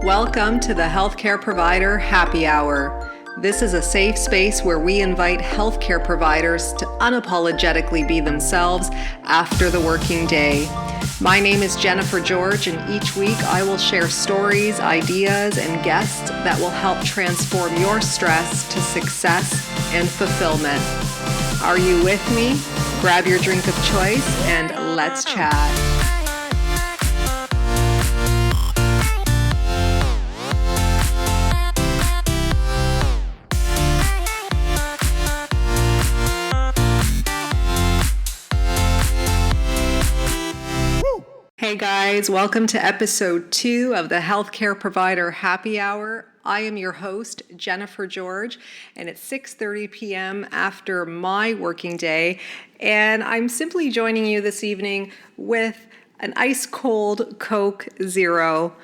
Welcome to the Healthcare Provider Happy Hour. This is a safe space where we invite healthcare providers to unapologetically be themselves after the working day. My name is Jennifer George, and each week I will share stories, ideas, and guests that will help transform your stress to success and fulfillment. Are you with me? Grab your drink of choice and let's chat. Hey guys, welcome to episode 2 of the Healthcare Provider Happy Hour. I am your host, Jennifer George, and it's 6:30 p.m. after my working day, and I'm simply joining you this evening with an ice-cold Coke Zero.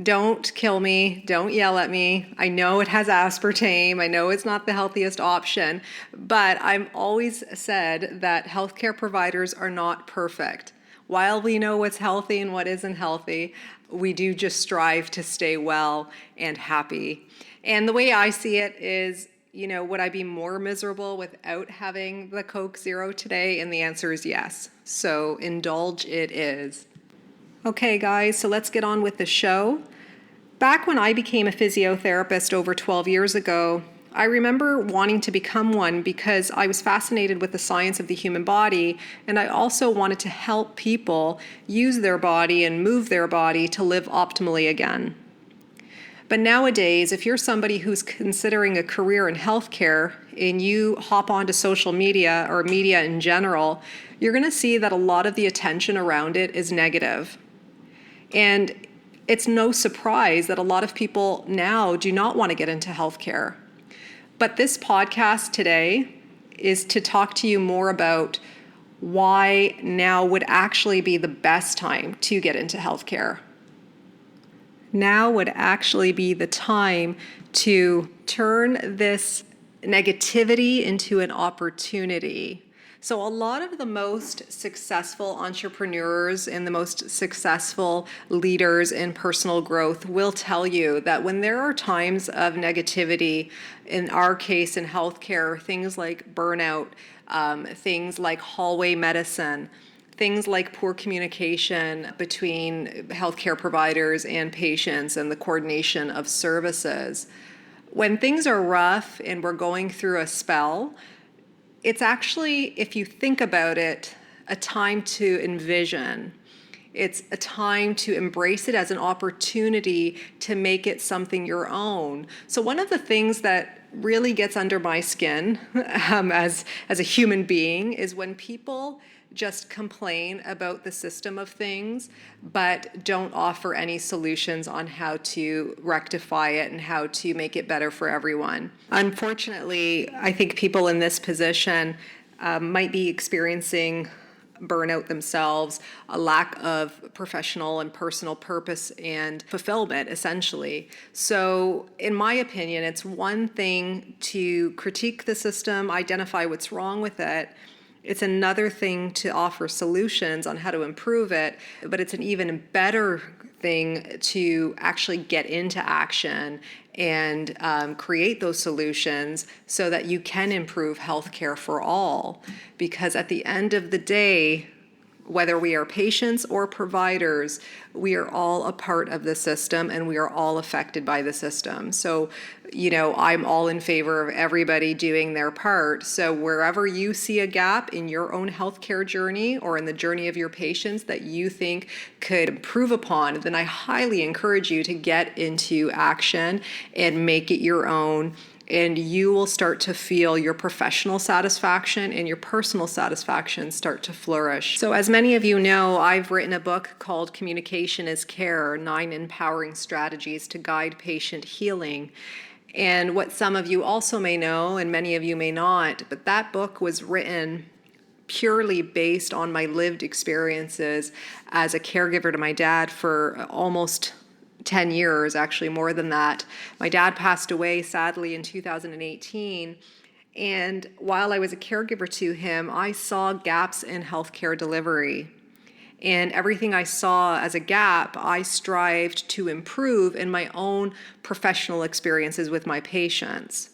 Don't kill me, don't yell at me. I know it has aspartame, I know it's not the healthiest option, but I've always said that healthcare providers are not perfect. While we know what's healthy and what isn't healthy, we do just strive to stay well and happy. And the way I see it is, would I be more miserable without having the Coke Zero today? And the answer is yes. So indulge it is. Okay, guys, so let's get on with the show. Back when I became a physiotherapist over 12 years ago, I remember wanting to become one because I was fascinated with the science of the human body, and I also wanted to help people use their body and move their body to live optimally again. But nowadays, if you're somebody who's considering a career in healthcare and you hop onto social media or media in general, you're going to see that a lot of the attention around it is negative. And it's no surprise that a lot of people now do not want to get into healthcare. But this podcast today is to talk to you more about why now would actually be the best time to get into healthcare. Now would actually be the time to turn this negativity into an opportunity. So a lot of the most successful entrepreneurs and the most successful leaders in personal growth will tell you that when there are times of negativity, in our case in healthcare, things like burnout, things like hallway medicine, things like poor communication between healthcare providers and patients and the coordination of services. When things are rough and we're going through a spell, it's actually, if you think about it, a time to envision. It's a time to embrace it as an opportunity to make it something your own. So one of the things that really gets under my skin as a human being is when people just complain about the system of things, but don't offer any solutions on how to rectify it and how to make it better for everyone. Unfortunately, I think people in this position might be experiencing burnout themselves, a lack of professional and personal purpose and fulfillment, essentially. So, in my opinion, it's one thing to critique the system, identify what's wrong with it. It's another thing to offer solutions on how to improve it, but it's an even better thing to actually get into action and create those solutions so that you can improve healthcare for all. Because at the end of the day, whether we are patients or providers, we are all a part of the system and we are all affected by the system. So, I'm all in favor of everybody doing their part. So wherever you see a gap in your own healthcare journey or in the journey of your patients that you think could improve upon, then I highly encourage you to get into action and make it your own. And you will start to feel your professional satisfaction and your personal satisfaction start to flourish. So as many of you know, I've written a book called Communication is Care, 9 Empowering Strategies to Guide Patient Healing. And what some of you also may know, and many of you may not, but that book was written purely based on my lived experiences as a caregiver to my dad for almost 10 years, actually more than that. My dad passed away sadly in 2018, and while I was a caregiver to him, I saw gaps in healthcare delivery. And everything I saw as a gap, I strived to improve in my own professional experiences with my patients.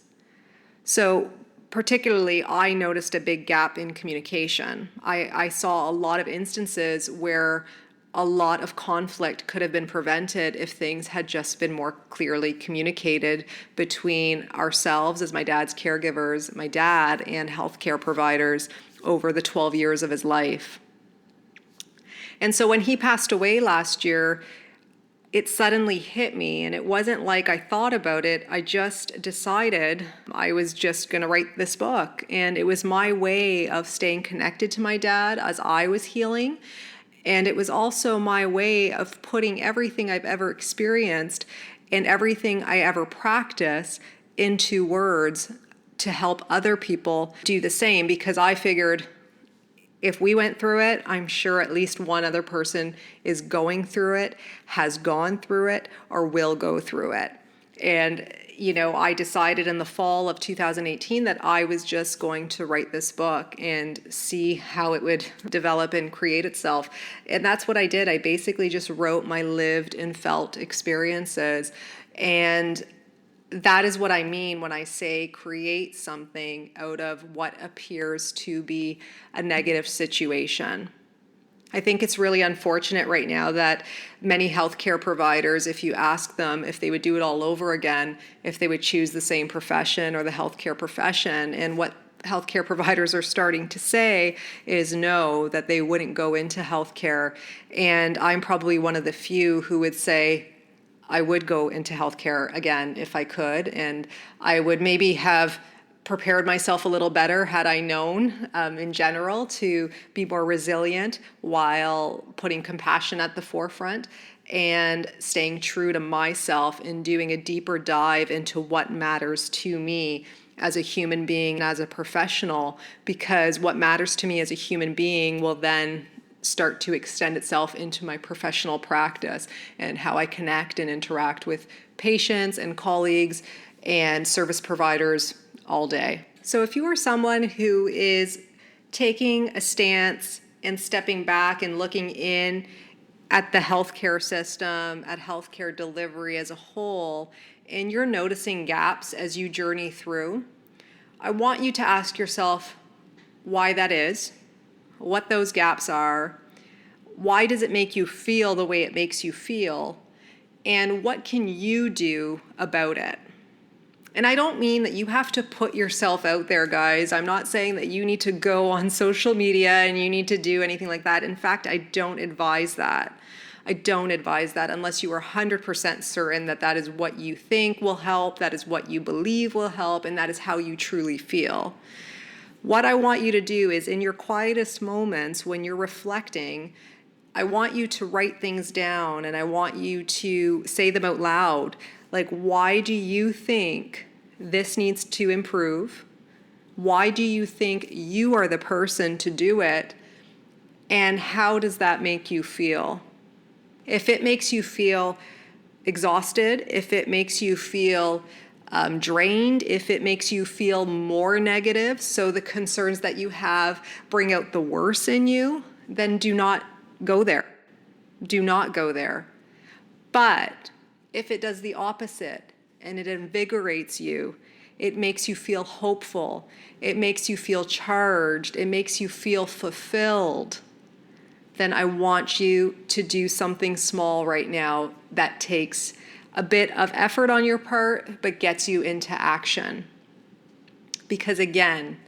So particularly, I noticed a big gap in communication. I saw a lot of instances where a lot of conflict could have been prevented if things had just been more clearly communicated between ourselves as my dad's caregivers, my dad, and healthcare providers over the 12 years of his life. And so when he passed away last year, it suddenly hit me, and it wasn't like I thought about it. I just decided I was just going to write this book, and it was my way of staying connected to my dad as I was healing, and it was also my way of putting everything I've ever experienced and everything I ever practice into words to help other people do the same, because I figured if we went through it, I'm sure at least one other person is going through it, has gone through it, or will go through it. And, I decided in the fall of 2018 that I was just going to write this book and see how it would develop and create itself. And that's what I did. I basically just wrote my lived and felt experiences. And that is what I mean when I say create something out of what appears to be a negative situation. I think it's really unfortunate right now that many healthcare providers, if you ask them if they would do it all over again, if they would choose the same profession or the healthcare profession, and what healthcare providers are starting to say is no, that they wouldn't go into healthcare. And I'm probably one of the few who would say, I would go into healthcare again if I could, and I would maybe have prepared myself a little better had I known in general to be more resilient while putting compassion at the forefront and staying true to myself and doing a deeper dive into what matters to me as a human being, as a professional, because what matters to me as a human being will then start to extend itself into my professional practice and how I connect and interact with patients and colleagues and service providers all day. So if you are someone who is taking a stance and stepping back and looking in at the healthcare system, at healthcare delivery as a whole, and you're noticing gaps as you journey through, I want you to ask yourself why that is, what those gaps are, why does it make you feel the way it makes you feel, and what can you do about it? And I don't mean that you have to put yourself out there, guys. I'm not saying that you need to go on social media and you need to do anything like that. In fact, I don't advise that. I don't advise that unless you are 100% certain that that is what you think will help, that is what you believe will help, and that is how you truly feel. What I want you to do is in your quietest moments when you're reflecting, I want you to write things down and I want you to say them out loud. Like, why do you think this needs to improve? Why do you think you are the person to do it? And how does that make you feel? If it makes you feel exhausted, if it makes you feel drained, if it makes you feel more negative, so the concerns that you have bring out the worst in you, then do not go there. Do not go there. But if it does the opposite and it invigorates you, it makes you feel hopeful, it makes you feel charged, it makes you feel fulfilled, then I want you to do something small right now that takes a bit of effort on your part, but gets you into action. Because again,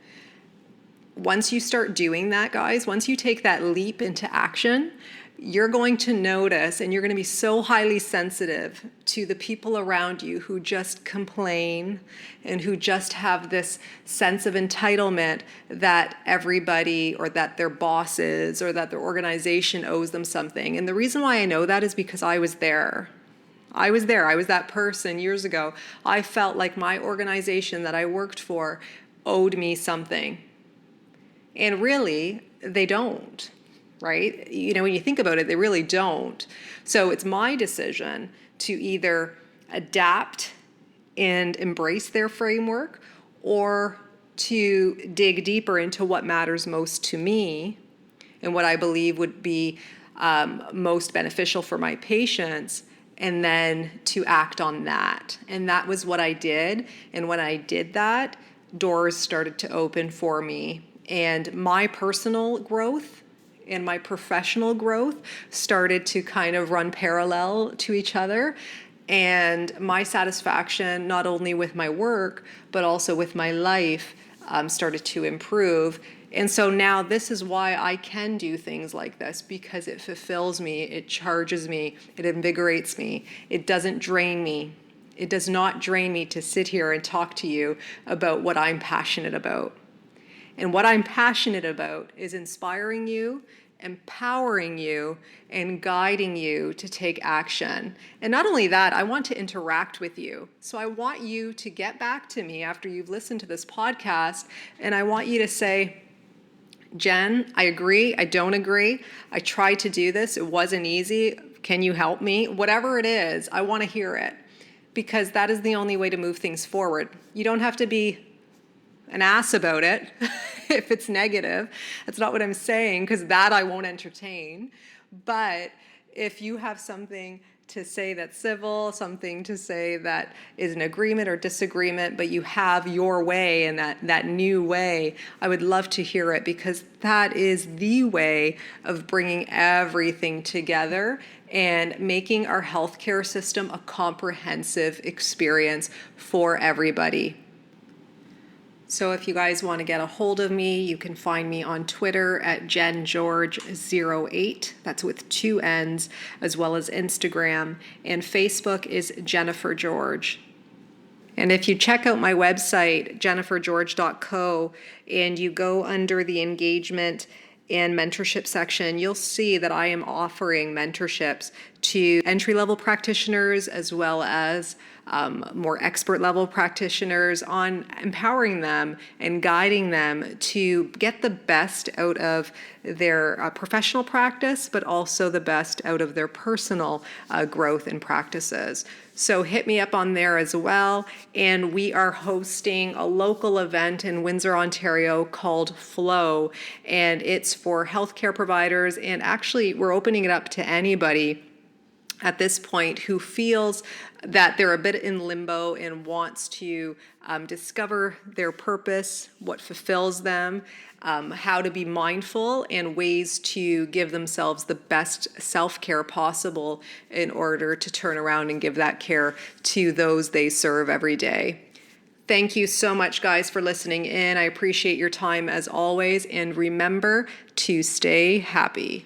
once you start doing that, guys, once you take that leap into action, you're going to notice and you're going to be so highly sensitive to the people around you who just complain and who just have this sense of entitlement that everybody or that their bosses or that their organization owes them something. And the reason why I know that is because I was there. I was that person years ago. I felt like my organization that I worked for owed me something. And really, they don't. Right? When you think about it, they really don't. So it's my decision to either adapt and embrace their framework or to dig deeper into what matters most to me and what I believe would be most beneficial for my patients, and then to act on that. And that was what I did. And when I did that, doors started to open for me. And my personal growth and my professional growth started to kind of run parallel to each other. And my satisfaction, not only with my work, but also with my life, started to improve. And so now this is why I can do things like this, because it fulfills me, it charges me, it invigorates me, it doesn't drain me. It does not drain me to sit here and talk to you about what I'm passionate about. And what I'm passionate about is inspiring you, empowering you, and guiding you to take action. And not only that, I want to interact with you. So I want you to get back to me after you've listened to this podcast, and I want you to say, Jen, I agree, I don't agree, I tried to do this, it wasn't easy, can you help me? Whatever it is, I want to hear it, because that is the only way to move things forward. You don't have to be an ass about it if it's negative. That's not what I'm saying, because that I won't entertain. But if you have something to say that's civil, something to say that is an agreement or disagreement, but you have your way and that new way, I would love to hear it, because that is the way of bringing everything together and making our healthcare system a comprehensive experience for everybody. So if you guys want to get a hold of me, you can find me on Twitter at JenGeorge08. That's with 2 N's, as well as Instagram. And Facebook is Jennifer George. And if you check out my website, jennifergeorge.co, and you go under the engagement and mentorship section, you'll see that I am offering mentorships to entry-level practitioners as well as more expert-level practitioners on empowering them and guiding them to get the best out of their professional practice, but also the best out of their personal growth and practices. So hit me up on there as well. And we are hosting a local event in Windsor, Ontario called Flow. And it's for healthcare providers. And actually, we're opening it up to anybody at this point who feels that they're a bit in limbo and wants to discover their purpose, what fulfills them, how to be mindful, and ways to give themselves the best self-care possible in order to turn around and give that care to those they serve every day. Thank you so much, guys, for listening in. I appreciate your time as always, and remember to stay happy.